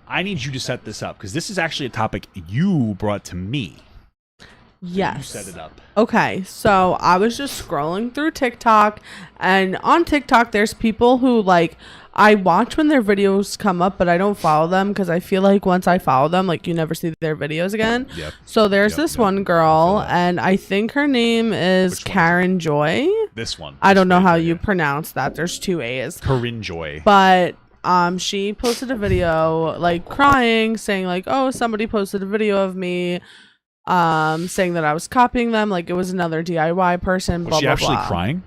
I need you to set this up because this is actually a topic you brought to me. Yes. You set it up. Okay, so I was just scrolling through TikTok, and on TikTok, there's people who, like, I watch when their videos come up, but I don't follow them because I feel like once I follow them, like, you never see their videos again. Yep. So there's this one girl, and I think her name is Kaarinjoy. This one. I don't know how you pronounce that. There's 2 A's. Kaarinjoy. But she posted a video, like, crying, saying, like, oh, somebody posted a video of me saying that I was copying them, like it was another DIY person. Was she actually crying?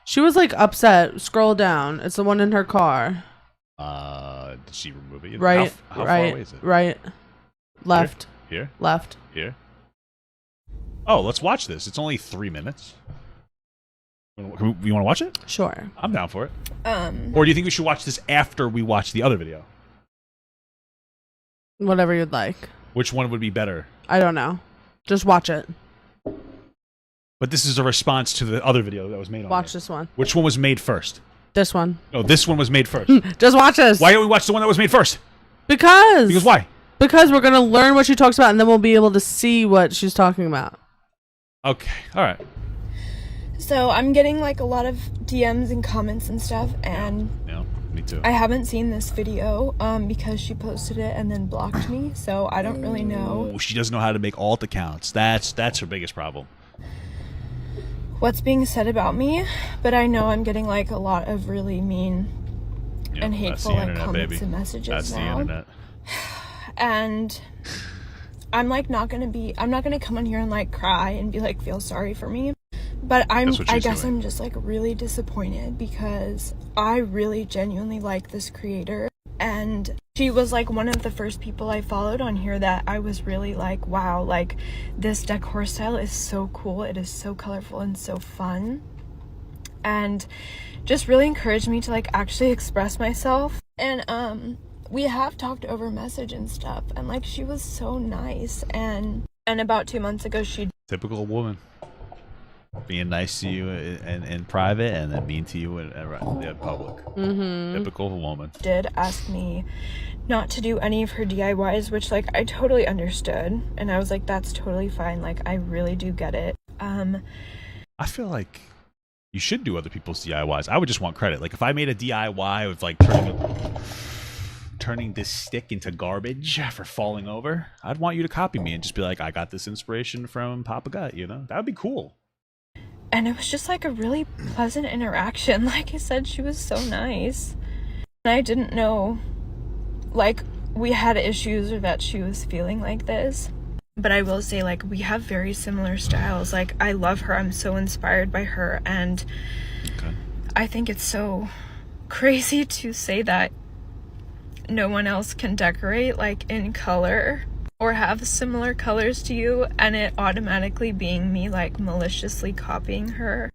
She was like upset. Scroll down. It's the one in her car. Did she remove it? Right. How right. far away is it? Right. Left. Here. Left. Here. Oh, let's watch this. It's only 3 minutes. You want to watch it? Sure. I'm down for it. Or do you think we should watch this after we watch the other video? Whatever you'd like. Which one would be better? I don't know. Just watch it. But this is a response to the other video that was made on Watch this one. Which one was made first? This one. No, this one was made first. Just watch this. Why don't we watch the one that was made first? Because why? Because we're going to learn what she talks about, and then we'll be able to see what she's talking about. Okay. All right. So I'm getting like a lot of DMs and comments and stuff, and yeah, me too. I haven't seen this video because she posted it and then blocked me, so I don't really know. Oh, she doesn't know how to make alt accounts. That's her biggest problem. What's being said about me, but I know I'm getting like a lot of really mean and hateful like comments and messages that's now. The internet. And I'm like I'm not gonna come on here and like cry and be like feel sorry for me. But I guess I'm just like really disappointed because I really genuinely like this creator, and she was like one of the first people I followed on here that I was really like, wow, like this decor style is so cool, it is so colorful and so fun, and just really encouraged me to like actually express myself. And we have talked over message and stuff, and like she was so nice, and about 2 months ago she typical woman. Being nice to you in private and then mean to you in public. Typical woman. Did ask me not to do any of her DIYs, which like I totally understood, and I was like, that's totally fine, like I really do get it. I feel like you should do other people's DIYs. I would just want credit. Like if I made a DIY of like turning this stick into garbage for falling over, I'd want you to copy me and just be like, I got this inspiration from Papa Gut, you know? That would be cool. And it was just like a really pleasant interaction. Like I said, she was so nice. And I didn't know, like, we had issues or that she was feeling like this. But I will say, like, we have very similar styles. Like, I love her. I'm so inspired by her. And I think it's so crazy to say that no one else can decorate, like, in color or have similar colors to you, and it automatically being me like maliciously copying her.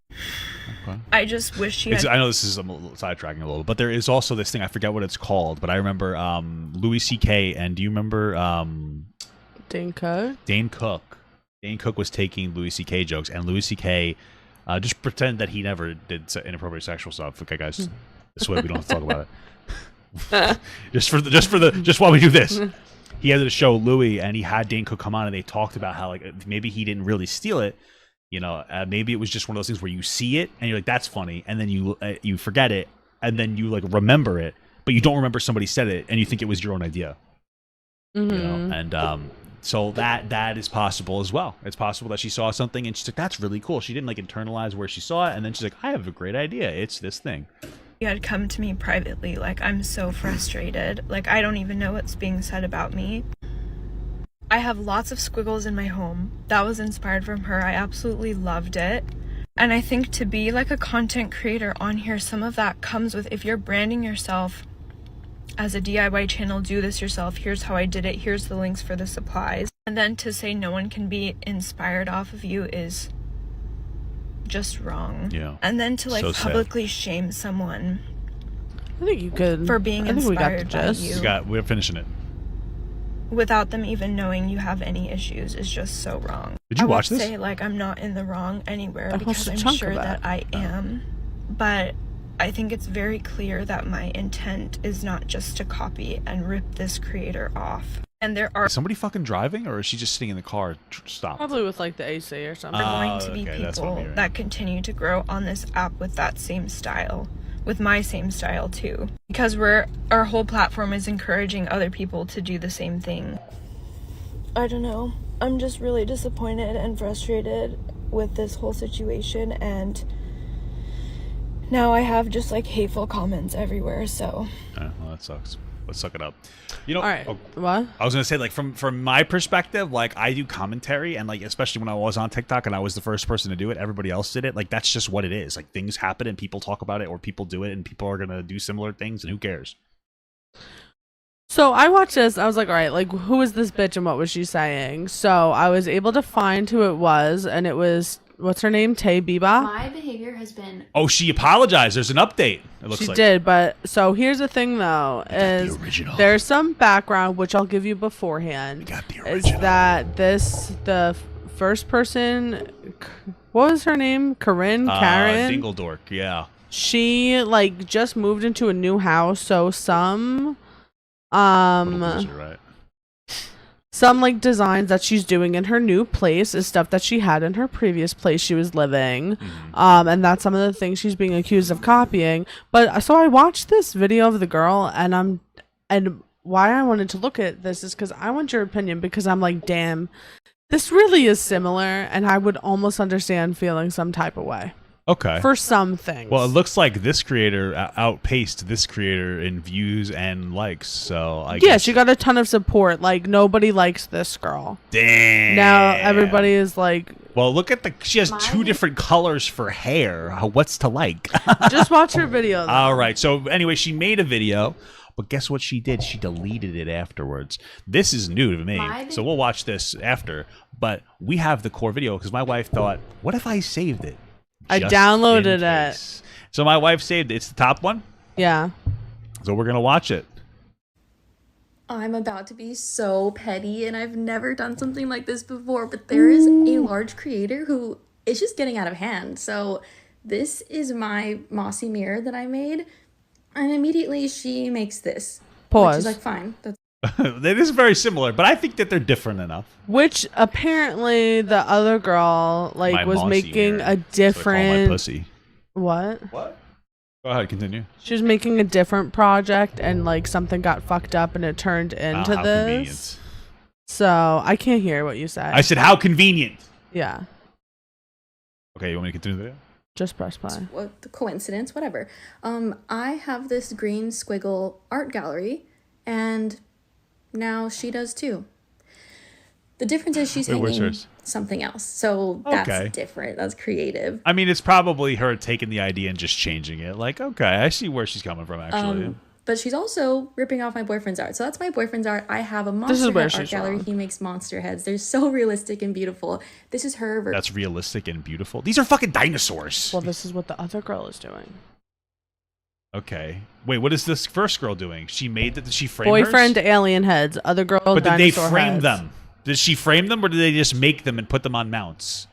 I just wish she had... I know this is sidetracking a little, but there is also this thing, I forget what it's called, but I remember Louis C.K. and do you remember Dane Cook? Dane Cook was taking Louis C.K. jokes, and Louis C.K. Just pretend that he never did inappropriate sexual stuff. Okay, guys, this way we don't have to talk about it. just while we do this. He had to show Louis, and he had Dane Cook come on, and they talked about how like maybe he didn't really steal it, you know. Maybe it was just one of those things where you see it and you're like, "That's funny," and then you forget it, and then you like remember it, but you don't remember somebody said it, and you think it was your own idea. You know, and so that is possible as well. It's possible that she saw something and she's like, "That's really cool." She didn't like internalize where she saw it, and then she's like, "I have a great idea. It's this thing." He had come to me privately, like, I'm so frustrated. Like, I don't even know what's being said about me. I have lots of squiggles in my home. That was inspired from her. I absolutely loved it. And I think to be like a content creator on here, some of that comes with, if you're branding yourself as a DIY channel, do this yourself, here's how I did it, here's the links for the supplies. And then to say no one can be inspired off of you is just wrong. Yeah. And then to like So publicly shame someone, I think you could. for being inspired by you We're finishing it without them even knowing you have any issues is just so wrong. Did you watch this? I would say like I'm not in the wrong anywhere I because watched a I'm chunk sure of that it. I am, but I think it's very clear that my intent is not just to copy and rip this creator off. And there are... Is somebody fucking driving, or is she just sitting in the car stopped? Probably with like the AC or something. going to be people that continue to grow on this app with that same style. With my same style too. Because our whole platform is encouraging other people to do the same thing. I don't know. I'm just really disappointed and frustrated with this whole situation, and now I have just like hateful comments everywhere, so. Well, that sucks. Let's suck it up. You know, all right. What? I was gonna say, like, from my perspective, like, I do commentary, and like, especially when I was on TikTok and I was the first person to do it, everybody else did it. Like, that's just what it is. Like, things happen and people talk about it, or people do it, and people are gonna do similar things, and who cares? So I watched this. I was like, all right, like, who is this bitch and what was she saying? So I was able to find who it was, and it was, what's her name? Taybeepboop. My behavior has been... Oh, she apologized. There's an update. It looks like she did, but so here's the thing, though, is there's some background, which I'll give you beforehand, is that the first person, what was her name? Karen? Dingledork, yeah. She, like, just moved into a new house, so some... right. Some like designs that she's doing in her new place is stuff that she had in her previous place she was living. And that's some of the things she's being accused of copying. But so I watched this video of the girl, and why I wanted to look at this is because I want your opinion, because I'm like, damn, this really is similar, and I would almost understand feeling some type of way. Okay. For some things. Well, it looks like this creator outpaced this creator in views and likes. So I guess she got a ton of support. Like, nobody likes this girl. Damn. Now everybody is like. Well, look at she has two different colors for hair. What's to like? Just watch her video. Though. All right. So anyway, she made a video, but guess what she did? She deleted it afterwards. This is new to me, so we'll watch this after. But we have the core video because my wife thought, what if I saved it? I downloaded it. So my wife saved it. It's the top one? Yeah. So we're going to watch it. I'm about to be so petty, and I've never done something like this before, but there is a large creator who is just getting out of hand. So this is my mossy mirror that I made, and immediately she makes this. Pause. She's like, fine. That's It is very similar, but I think that they're different enough. Which apparently the other girl was making mirror. a different. My pussy. What? What? Go ahead, continue. She was making a different project, and like something got fucked up, and it turned into how this. Convenient. So I can't hear what you said. I said, how convenient. Yeah. Okay, you want me to continue the video? Just press play. What the coincidence? Whatever. I have this green squiggle art gallery, and now she does too. The difference is she's hanging something else. So that's different. That's creative. I mean, it's probably her taking the idea and just changing it. Like, okay, I see where she's coming from, actually. But she's also ripping off my boyfriend's art. So that's my boyfriend's art. I have a monster head art gallery. He makes monster heads. They're so realistic and beautiful. This is her version. That's realistic and beautiful. These are fucking dinosaurs. Well, this is what the other girl is doing. Okay. Wait, what is this first girl doing? She made that. Did she frame boyfriend hers? Alien heads, other girl but did they frame heads. them? Did she frame them, or did they just make them and put them on mounts?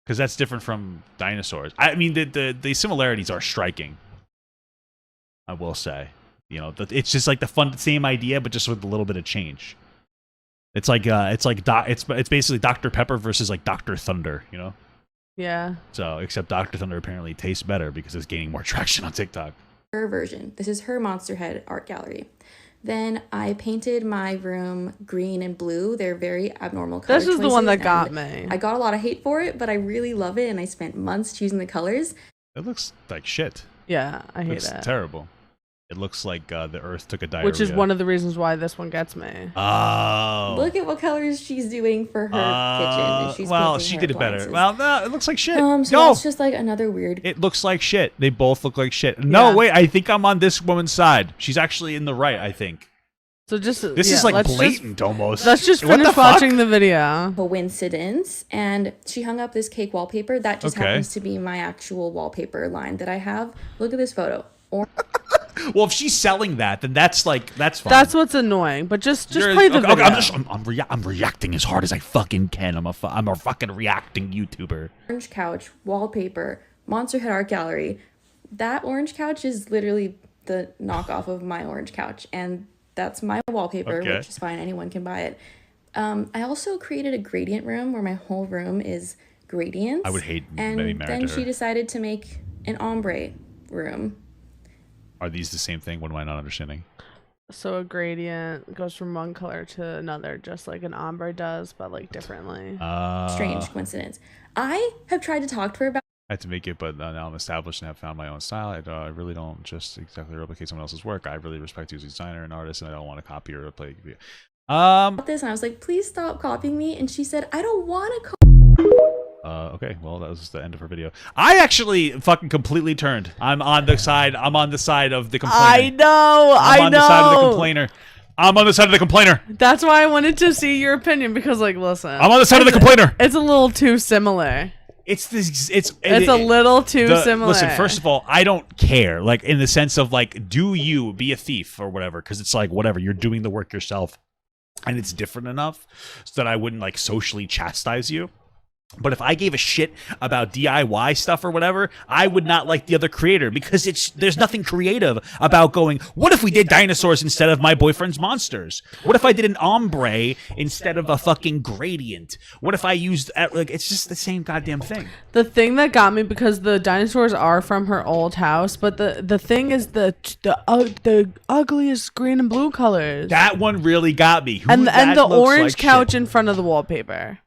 Because that's different from dinosaurs. I mean, the similarities are striking. I will say, you know, it's just like the same idea, but just with a little bit of change. It's like it's basically Dr. Pepper versus like Dr. Thunder, you know? Yeah. So, except Dr. Thunder apparently tastes better because it's gaining more traction on TikTok. Her version. This is her monster head art gallery. Then I painted my room green and blue. They're very abnormal colors. This is the one that got me. I got a lot of hate for it, but I really love it, and I spent months choosing the colors. It looks like shit. Yeah, I hate it. It's terrible. It looks like the earth took a diarrhea. Which is one of the reasons why this one gets me. Oh. Look at what colors she's doing for her kitchen. And she's she did it better. Well, no, it looks like shit. So that's just like another weird. It looks like shit. They both look like shit. No, wait, I think I'm on this woman's side. She's actually in the right, I think. So this is like blatant almost. Let's just finish watching the video. Coincidence. And she hung up this cake wallpaper. That just happens to be my actual wallpaper line that I have. Look at this photo. Well, if she's selling that, then that's fine. That's what's annoying. But just play the video. I'm reacting as hard as I fucking can. I'm a fucking reacting YouTuber. Orange couch, wallpaper, monster head art gallery, that orange couch is literally the knockoff of my orange couch, and that's my wallpaper, which is fine. Anyone can buy it. I also created a gradient room where my whole room is gradients. I would hate and maybe married then to her. She decided to make an ombre room. Are these the same thing? What am I not understanding? So a gradient goes from one color to another, just like an ombre does, but like differently. Strange coincidence. I have tried to talk to her about. I had to make it, but now I'm established and have found my own style. I really don't just exactly replicate someone else's work. I really respect you as a designer and artist, and I don't want to copy or play. This, and I was like, please stop copying me. And she said, I don't want to. Okay, well, that was the end of her video. I actually fucking completely turned. I'm on the side of the complainer. I know. I'm on the side of the complainer. I'm on the side of the complainer. That's why I wanted to see your opinion, because, like, listen. I'm on the side of the complainer. It's a little too similar. It's a little too similar. Listen, first of all, I don't care. Like, in the sense of, like, do you be a thief or whatever? Because it's like, whatever, you're doing the work yourself. And it's different enough so that I wouldn't, like, socially chastise you. But if I gave a shit about DIY stuff or whatever, I would not like the other creator, because there's nothing creative about going, what if we did dinosaurs instead of my boyfriend's monsters? What if I did an ombre instead of a fucking gradient? What if I used, like, it's just the same goddamn thing. The thing that got me, because the dinosaurs are from her old house, but the thing is the ugliest green and blue colors. That one really got me. And the orange couch in front of the wallpaper.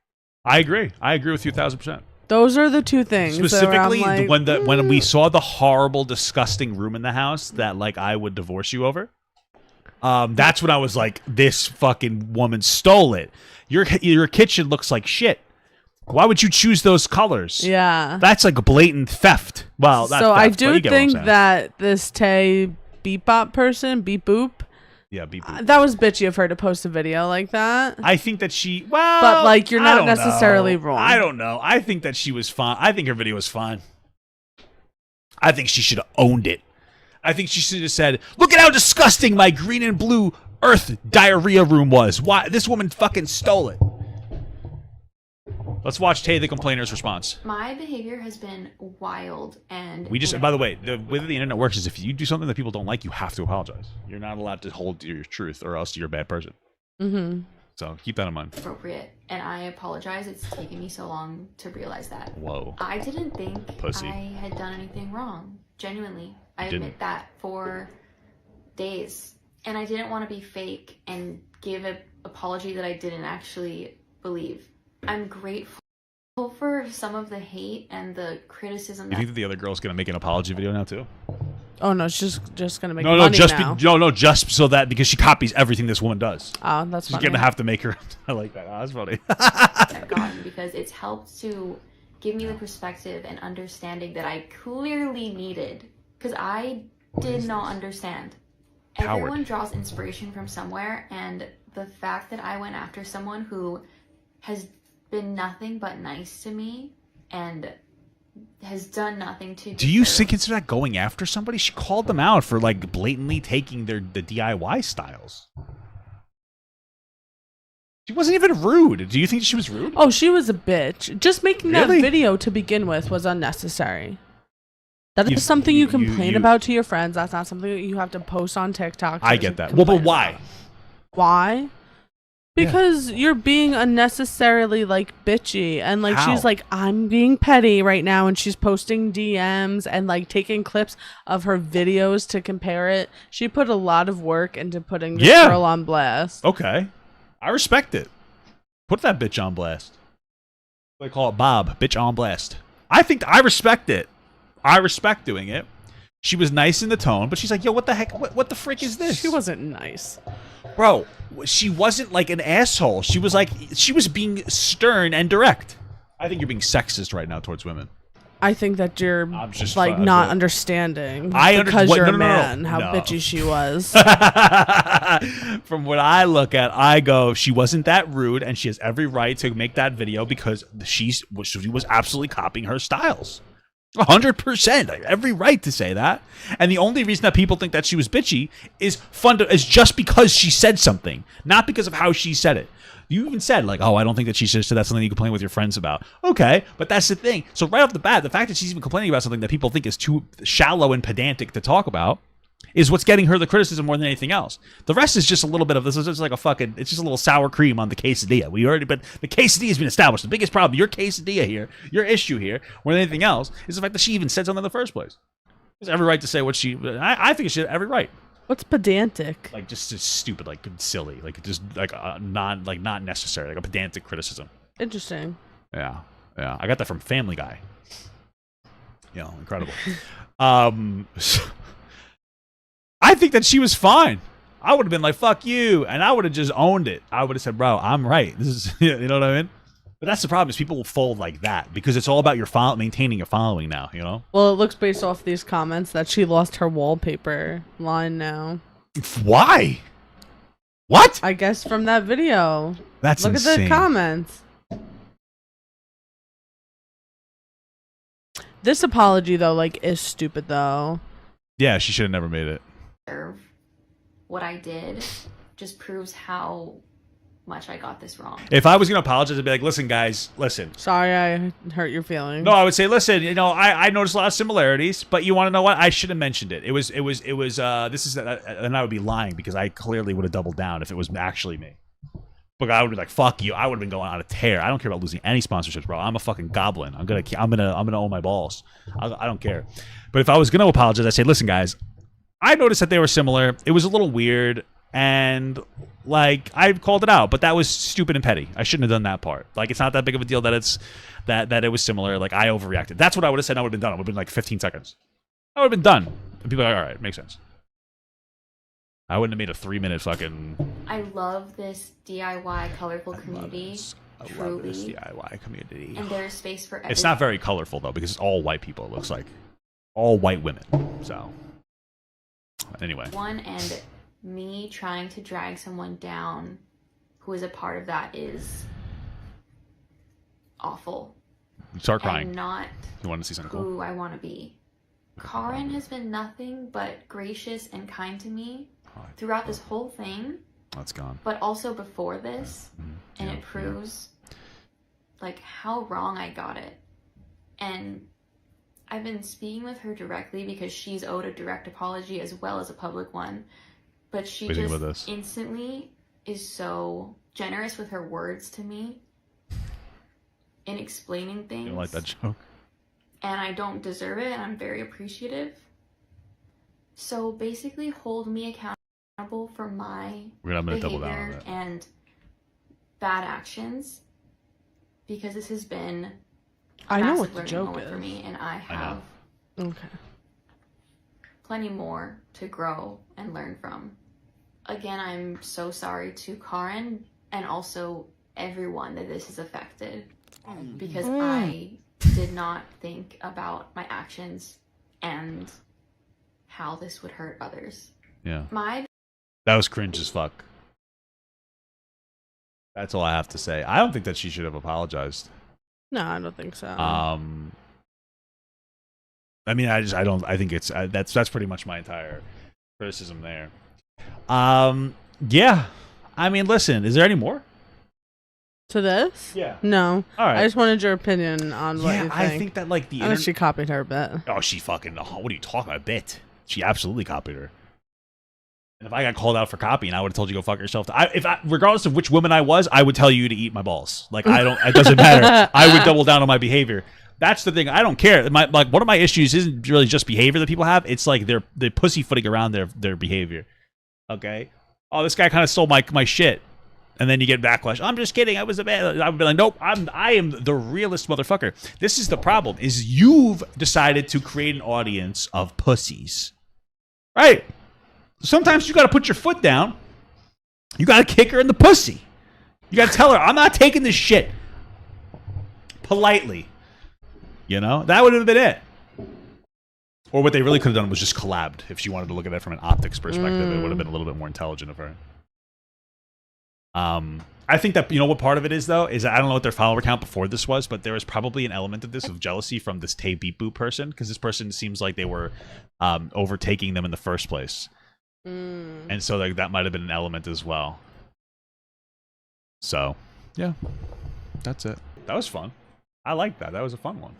I agree with you 1,000%. Those are the two things. Specifically, like, when we saw the horrible, disgusting room in the house that, like, I would divorce you over. That's when I was like, this fucking woman stole it. Your kitchen looks like shit. Why would you choose those colors? Yeah, that's like a blatant theft. Well, that's so theft, I do think that this Taybeepboop person, Taybeepboop. Yeah, that was bitchy of her to post a video like that. I think that but like, you're not necessarily wrong. I don't know. I think that she was fine. I think her video was fine. I think she should have owned it. I think she should have said, look at how disgusting my green and blue earth diarrhea room was. Why? This woman fucking stole it. Let's watch Tay the Complainer's response. My behavior has been wild, and by the way, the way that the internet works is if you do something that people don't like, you have to apologize. You're not allowed to hold to your truth, or else you're a bad person. Mm-hmm. So keep that in mind. Appropriate, and I apologize. It's taken me so long to realize that. Whoa. I didn't think Pussy. I had done anything wrong. Genuinely, I admit that for days, and I didn't want to be fake and give an apology that I didn't actually believe. I'm grateful for some of the hate and the criticism. You think that the other girl's gonna make an apology video now too? Oh no, she's just gonna make money now. Just so that, because she copies everything this woman does. Oh, that's she's funny. Gonna have to make her. I like that. Oh, that's funny. I've gotten, because it's helped to give me the perspective and understanding that I clearly needed, because I did not understand. Coward. Everyone draws inspiration from somewhere, and the fact that I went after someone who has been nothing but nice to me and has done nothing to do you consider that going after somebody? She called them out for, like, blatantly taking the DIY styles. She wasn't even rude. Do you think she was rude? Oh, she was a bitch. Just making that video to begin with was unnecessary. That is something you complain about to your friends. That's not something that you have to post on TikTok. I get that. Well, but why? Why? Because you're being unnecessarily, like, bitchy, and, like, she's like, I'm being petty right now, and she's posting DMs and, like, taking clips of her videos to compare it. She put a lot of work into putting this girl on blast. Okay, I respect it. Put that bitch on blast. They call it Bob, bitch on blast. I respect it. I respect doing it. She was nice in the tone, but she's like, yo, what the heck? What the frick is this? She wasn't nice. Bro, she wasn't like an asshole. She was being stern and direct. I think you're being sexist right now towards women. I think that you're like not understanding because you're a man how bitchy she was. From what I look at, I go, she wasn't that rude, and she has every right to make that video because she was absolutely copying her styles. 100%. Every right to say that. And the only reason that people think that she was bitchy is just because she said something, not because of how she said it. You even said, like, oh, I don't think that she should have said that's something you complain with your friends about. Okay, but that's the thing. So right off the bat, the fact that she's even complaining about something that people think is too shallow and pedantic to talk about is what's getting her the criticism more than anything else. The rest is just a little bit of this is just like it's just a little sour cream on the quesadilla. But the quesadilla has been established. The biggest problem, your quesadilla here, your issue here, more than anything else, is the fact that she even said something in the first place. She has every right to say what I think she had every right. What's pedantic? Like just stupid, like silly, like just like not necessary, like a pedantic criticism. Interesting. Yeah. I got that from Family Guy. Incredible. I think that she was fine. I would have been like, fuck you. And I would have just owned it. I would have said, bro, I'm right. This is, you know what I mean? But that's the problem is people will fold like that because it's all about your maintaining your following now, you know? Well, it looks based off these comments that she lost her wallpaper line now. Why? What? I guess from that video. That's Look insane. at the comments. This apology, though, like, is stupid, though. Yeah, she should have never made it. What I did just proves how much I got this wrong. If I was going to apologize, I'd be like, listen, guys, listen. Sorry I hurt your feelings. No, I would say, listen, I noticed a lot of similarities, but you want to know what? I should have mentioned it. And I would be lying because I clearly would have doubled down if it was actually me. But I would be like, fuck you. I would have been going on a tear. I don't care about losing any sponsorships, bro. I'm a fucking goblin. I'm gonna own my balls. I don't care. But if I was gonna apologize, I'd say, listen, guys, I noticed that they were similar. It was a little weird, and like I called it out, but that was stupid and petty. I shouldn't have done that part. Like it's not that big of a deal that it was similar. Like I overreacted. That's what I would have said. And I would have been done. It would have been like 15 seconds. I would have been done. And people are like, all right, makes sense. I wouldn't have made a 3-minute fucking. I love this DIY colorful community. I love this DIY community. And there's space for everyone. It's not very colorful though because it's all white people. It looks like all white women. So anyway. And me trying to drag someone down who is a part of that is awful. You start crying. And not you want to see something who cool? I want to be. Kaarin has been nothing but gracious and kind to me throughout this whole thing. That's gone. But also before this, and it proves like how wrong I got it. And I've been speaking with her directly because she's owed a direct apology as well as a public one. But she just instantly is so generous with her words to me in explaining things. You don't like that joke? And I don't deserve it, and I'm very appreciative. So basically hold me accountable for my behavior and bad actions, because this has been a massive learning moment for me, and I have plenty more to grow and learn from. Again, I'm so sorry to Kaarin and also everyone that this has affected, because I did not think about my actions and how this would hurt others. Yeah. That was cringe as fuck. That's all I have to say. I don't think that she should have apologized. No, I don't think so. I mean, I think it's that's pretty much my entire criticism there. Yeah. I mean, listen, is there any more to this? Yeah. No. All right. I just wanted your opinion on what you think. I think that like the internet. She copied her a bit. Oh, she fucking. Oh, what are you talking about? A bit. She absolutely copied her. And if I got called out for copying, I would have told you go fuck yourself. Regardless of which woman I was, I would tell you to eat my balls. Like it doesn't matter. I would double down on my behavior. That's the thing. I don't care. One of my issues isn't really just behavior that people have. It's like they're pussyfooting around their behavior. Okay. Oh, this guy kind of stole my shit, and then you get backlash. I'm just kidding. I was a bad. I would be like, nope. I am the realest motherfucker. This is the problem. Is you've decided to create an audience of pussies, right? Sometimes you got to put your foot down. You got to kick her in the pussy. You got to tell her, I'm not taking this shit. Politely. You know? That would have been it. Or what they really could have done was just collabed. If she wanted to look at it from an optics perspective, it would have been a little bit more intelligent of her. I think that, you know what part of it is, though, is I don't know what their follower count before this was, but there was probably an element of this, of jealousy from this Taybeepboop person, because this person seems like they were overtaking them in the first place. And so like that might have been an element as well. So, yeah, that's it. That was fun. I liked that. That was a fun one.